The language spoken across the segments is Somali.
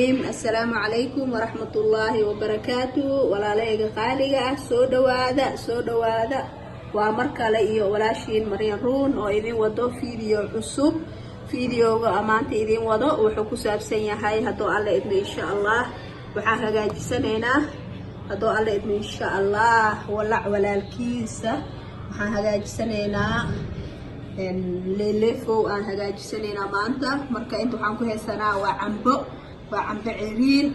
الرحيم. السلام عليكم ورحمة الله وبركاته. ولا لقى قالقة سو دوادا ومركا لي ولا شيء مريم رون وإذن وضو فيديو عصب فيديو أمانتي إذن وضو وحكو سابسين هاي هدو الله إذن إن شاء الله وحاها جاي سنينا هدو الله إذن إن شاء الله ولا الكيسة وحاها جاي سنينا ليلفو aan hagaajisanayna maanta marka inta waxaan ku haysanaa waa cambo ciriin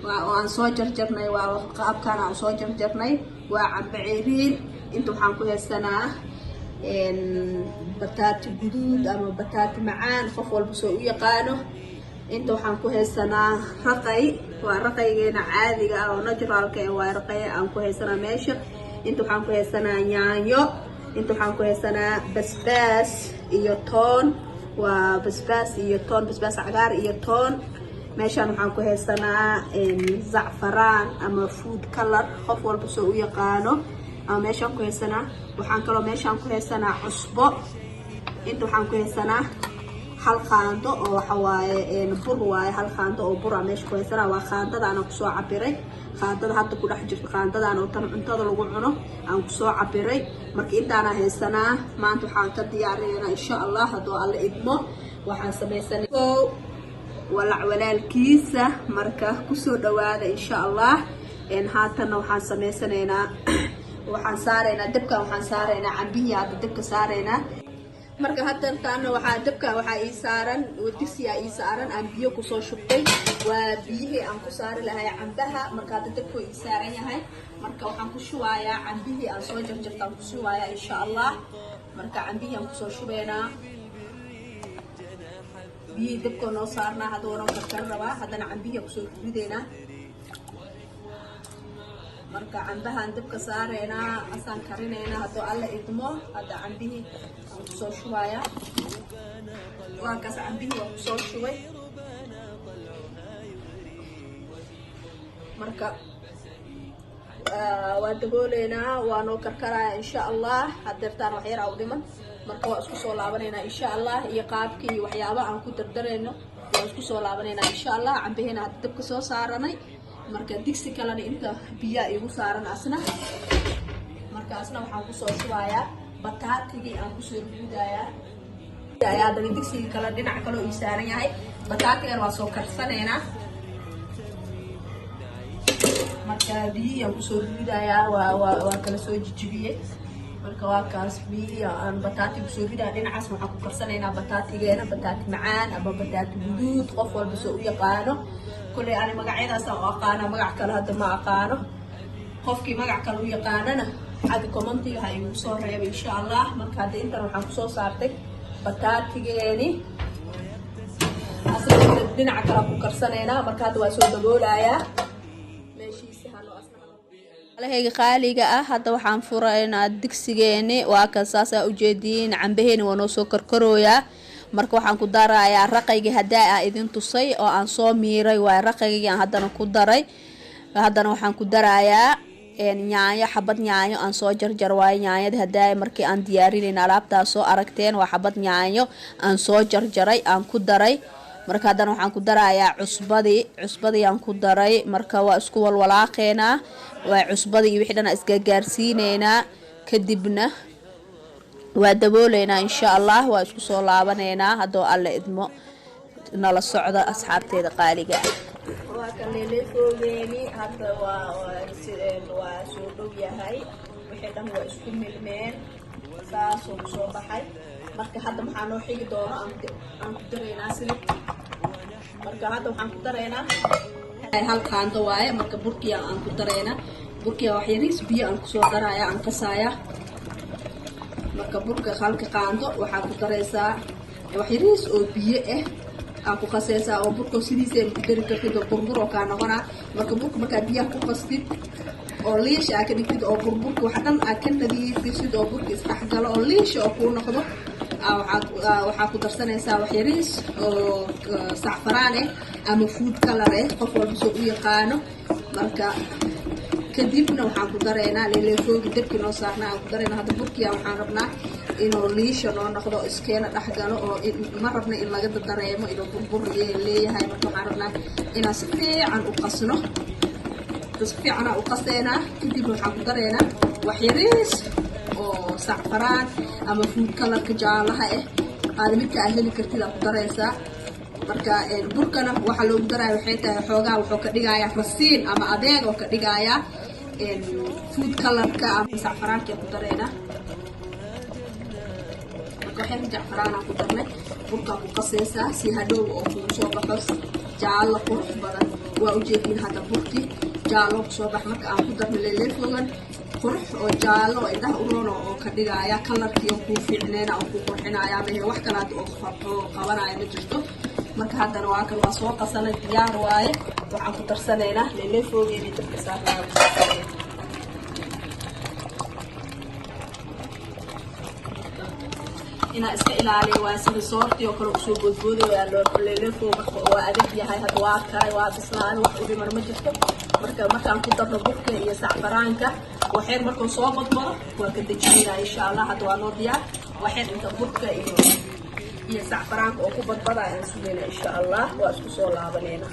oo aan soo jarjarnay waa qaabkan aan soo jarjarnay waa cambo ciriin inta waxaan ku haysanaa bataati guduud ama bataati macaan qof walba soo u yaqaano inta waxaan ku haysanaa raqay waa raqaygeena caadiga ah oo naturalka ah waa raqay aan ku haysanaa meesha inta waxaan ku haysanaa yaanyo inta waxaan ku haysanaa basbaas iyo toon waa basbaas iyo toon basbaas cagaar iyo toon meeshaan waxaan ku haysanaa zacfaraan ama food color qof walba soo u yaqaano ama meeshaan ku haysanaa waxaan kaloo meeshaan ku haysanaa cusbo inta waxaan ku haysanaa hal qaando oo waxa waaye bur waaye hal qaando oo bur ah meesha ku haysanaa waa qaandada aan ku soo cabiray qaandada hadda ku dhex jirto qaandadan oo tan cuntada lagu cuno aan ku soo cabiray marka intaana haysanaa maanta waxaan ka diyaarinaynaa insha Allah hadoo alla idmo waxaan sameysanaynaa walaalkiisa marka ku soo dhawaada insha Allah haatan waxaan sameysanaynaa waxaan saaraynaa dabka waxaan saaraynaa cambihi hadda dabka saaraynaa marka hadan taana waxaa dabka waxaa ii saaran digsiga ii saaran aan biyo ku soo shubtay waa biyihii aan ku saari lahay cambaha marka hadda dabku ii saaran yahay marka waxaan ku shubayaa cambihii aan soo jarjartaan ku shubayaa insha Allah marka cambihii aan ku soo shubeynaa biyihii dabka noo saarnaa hadda waan karkar rabaa haddana cambihii ku soo rideynaa marka cambahan dabka saareynaa asaan karinaynaa hadoo alla idmo hadda cambihii aan ku soo shubayaa waa kaas cambihii waan ku soo shubay marka waa dabooleynaa waa noo karkarayaa insha Allah hadeertaan wax yar u dhiman marka waa isku soo laabanaynaa insha Allah iyo qaabkii iyo waxyaabo aan ku dardareyno waa isku soo laabanaynaa insha Allah cambihiina hadda dabka soo saaranay marka digsi kalena inta biyo igu saaran asna markaasna waxaan ku soo shubayaa bataatigii aan ku soo ridayaa ayaa dad digsiga kala dhinac kale oo saaran yahay bataatigan waa soo karsanaynaa marka biyo aan ku soo ridayaa waa kala soo jijibiyay marka waa kaas biyo aan bataati ku soo ridaa dhinacaas waxaan ku karsanaynaa bataatigeena bataati macaan ama bataati guduud qof walba soo u yaqaano كلي أنا مقعدة سأقانا مقع كله هذا ما أقانه خوفكي مقع كله يقاننا هذا كومنتي هاي وصور إن شاء الله مرك هذا أنت راح نقصو صارتك بتات تجيني أصلا الدين عكرا بكرسنا مرك هذا واسود بقول آية ماشي سهل أصلا على هيك خالقة هذا وحن فرنا الدكسجيني وأكساسا وجدين عم بهين ونوسو كركرويا marka waxaan ku darayaa raqayga hadaa idin tusay oo aan soo miiray waa raqayga hadana ku daray hadana waxaan ku darayaa yaanyo xabad yaanyo aan soo jarjar waay yaanyada hadaa markii aan diyaarinayna alaabtaas soo aragteen waa xabad yaanyo aan soo jarjaray aan ku daray marka hadana waxaan ku darayaa cusbadii aan ku daray marka waa isku walwalaaqeena waa cusbadii wixii dhan iska gaarsiineena kadibna waa dabooleynaa insha Allah waa isku soo laabaneynaa hadoo alla idmo nala socda asxaabteeda qaaliga waa kan leelefoogeeni hadda waa soo dhow yahay wixii dhan waa isku milmeen saas oo soo baxay marka hadda maxaa noo xigi doona aan ku dareynaa silid marka hadda waxaan ku dareynaa hal qaando waaye marka burkiya aan ku dareynaa burkiya wax yariis biyo aan ku soo darayaa aan qasayaa marka burka halka qaando waxaa ku dareysaa wax yariis oo biyo ah aan ku qasaysaa oo burka sidiisa ku dari kartid oo burbur oo ka noqona marka burka marka biyo ku qastid oo liish aad ka dhigtid oo burburka wax dhan aad ka nadiifisid oo burka isdhexgalo oo liish oo ku noqdo waxaa ku darsanaysaa wax yariis oo saxfaraan ama food color qof walba soo u yaqaano marka kadibna waxaan ku dareynaa leelefoogi dabkii noo saarnaa aan ku dareynaa hadda burkiya waxaan rabnaa inuu liisha noo noqdo iskeena dhexgalo oo ma rabna in laga dareemo inuu burbur leeyahay. marka waxaan rabnaa inaan si fiican u qasno. si fiican u qaseena kadib waxaan ku dareena wax yariis oo safaraan ama food color jaalaha aad midka aad heli kartid aad ku dareysaa. marka burkana waxa loogu daraa waxay tahay xoogaa wuxuu ka dhigayaa rasiin ama adeeg oo ka dhigayaa food color-ka ama safaraankii ku dareena. marka waxay safaraan ku darnay burka ku qaseysaa si hadhow oo ku soo baxo jaalo qurux badan. waa u jeedin hadda burkii jaalo ku soo bax marka aan ku darnay leelefogan qurux oo jaalo indhaha u roon oo ka dhigaya color-kii oo ku fiicneena oo ku qurxinaya ama wax kale oo qabanaya ma jirto. marka haddana waa kan waa soo qasanay diyaar waaye. waxaan ku darsanaynaa leelefogeena dabka saarnaa inaa iska ilaaliyo waa sida soortii oo kale usoo boodboodaya leelefo marka waa adag yahay. hadda waa kaay waa bislaani wax u dhimar ma jirto. markaan ku darno burka iyo sacfaraanka waxyar markuu soo badbado waa ka dejinayna insha allah. hadda waa noo diyaar waxyar inta burka iyo sacfaraanka oo ku badbada ayaan sugayna insha allah. waa isku soo laabanayna.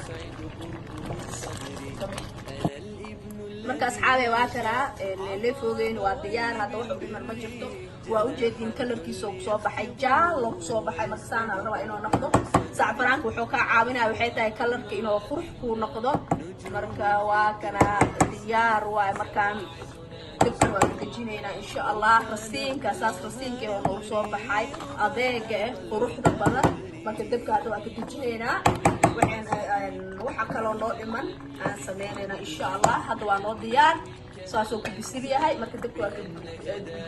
marka asxaabe waa karaa leelefogeena waa diyaar. hadda wax u dhimar ma jirto. waa u jeedin colorkiisa ku soo baxay jaalo ku soo baxay. marka saana la rabaa inuu noqdo. sacfaraanka wuxuu ka caawinaya waxay tahay colorka inuu qurux ku noqdo. marka waa kana diyaar waaye. markaan dabka waa dejinaynaa insha allah. rasiinka saas rasiinka oo soo baxay adeega quruxda badan. marka dabka hadda waa ka dejinaynaa. waxa kaloo noo dhiman aan sameynaynaa insha allah. hadda waa noo diyaar saasoo ku bisil yahay. marka dabka waa ka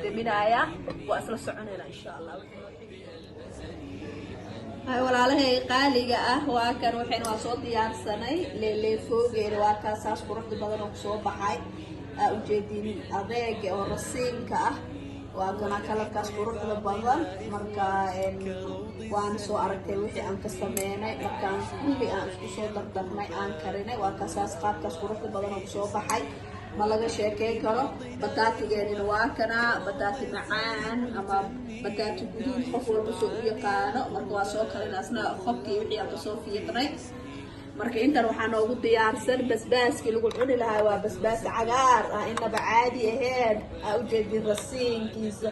deminayaa waa isla soconaynaa insha allah. hay walaalahay qaaliga ah waa kan waxayna waa soo diyaarsanay leelefogeena waa kaas saas quruxda badan oo soo baxay. u jeedin adeega oo rasiinka ah waa kana kalarkaas quruxda badan. marka waan soo aragtay wixii aan ka sameynay. markaan kulli aan isku soo dardarnay aan karinay waa kaas qaabkaas quruxda badan oo soo baxay. ma laga sheekeyn karo. bataatigeena waa kana bataati macaan ama bataati guduud qof walba soo u yaqaano. marka waa soo karinaasna qofkii wixii aan soo fiiqnay. marka intan waxaa noogu diyaarsan basbaaskii lagu cuni lahaa. waa basbaas cagaar ah inaba caadi ahayn. u jeedin rasiinkiisa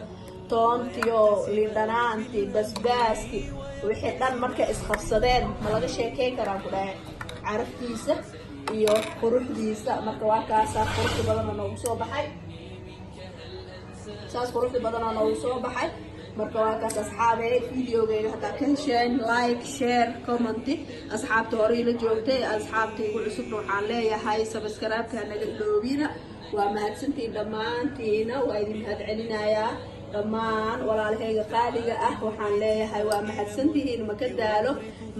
toontiyo lindhanaantii basbaaskii wixii dhan marka isqabsadeen ma laga sheekeyn karaan ku dhahay carafkiisa iyo quruxdiisa. marka waa kaasaa quruxda badan noogu soo baxay. saas quruxda badan noogu soo baxay. marka waa kaas asxaabe videogeena hadaa ka hesheen like share comment. asxaabta hore ila joogtay asxaabta igu cusubna waxaan leeyahay subscribe-ka naga iloobina. waa mahadsantiin dhammaantiina. waa idin mahad celinayaa dhammaan walaalahayga qaaliga ah. waxaan leeyahay waa mahadsantihiin ma ka daalo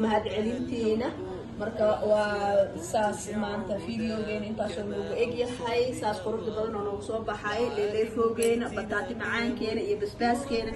mahad celintiina. marka waa saas maanta videogeena intaasoo noogu egyahay. saas quruxda badan oo noogu soo baxay leelefogeena bataati macaankeena iyo basbaaskeena.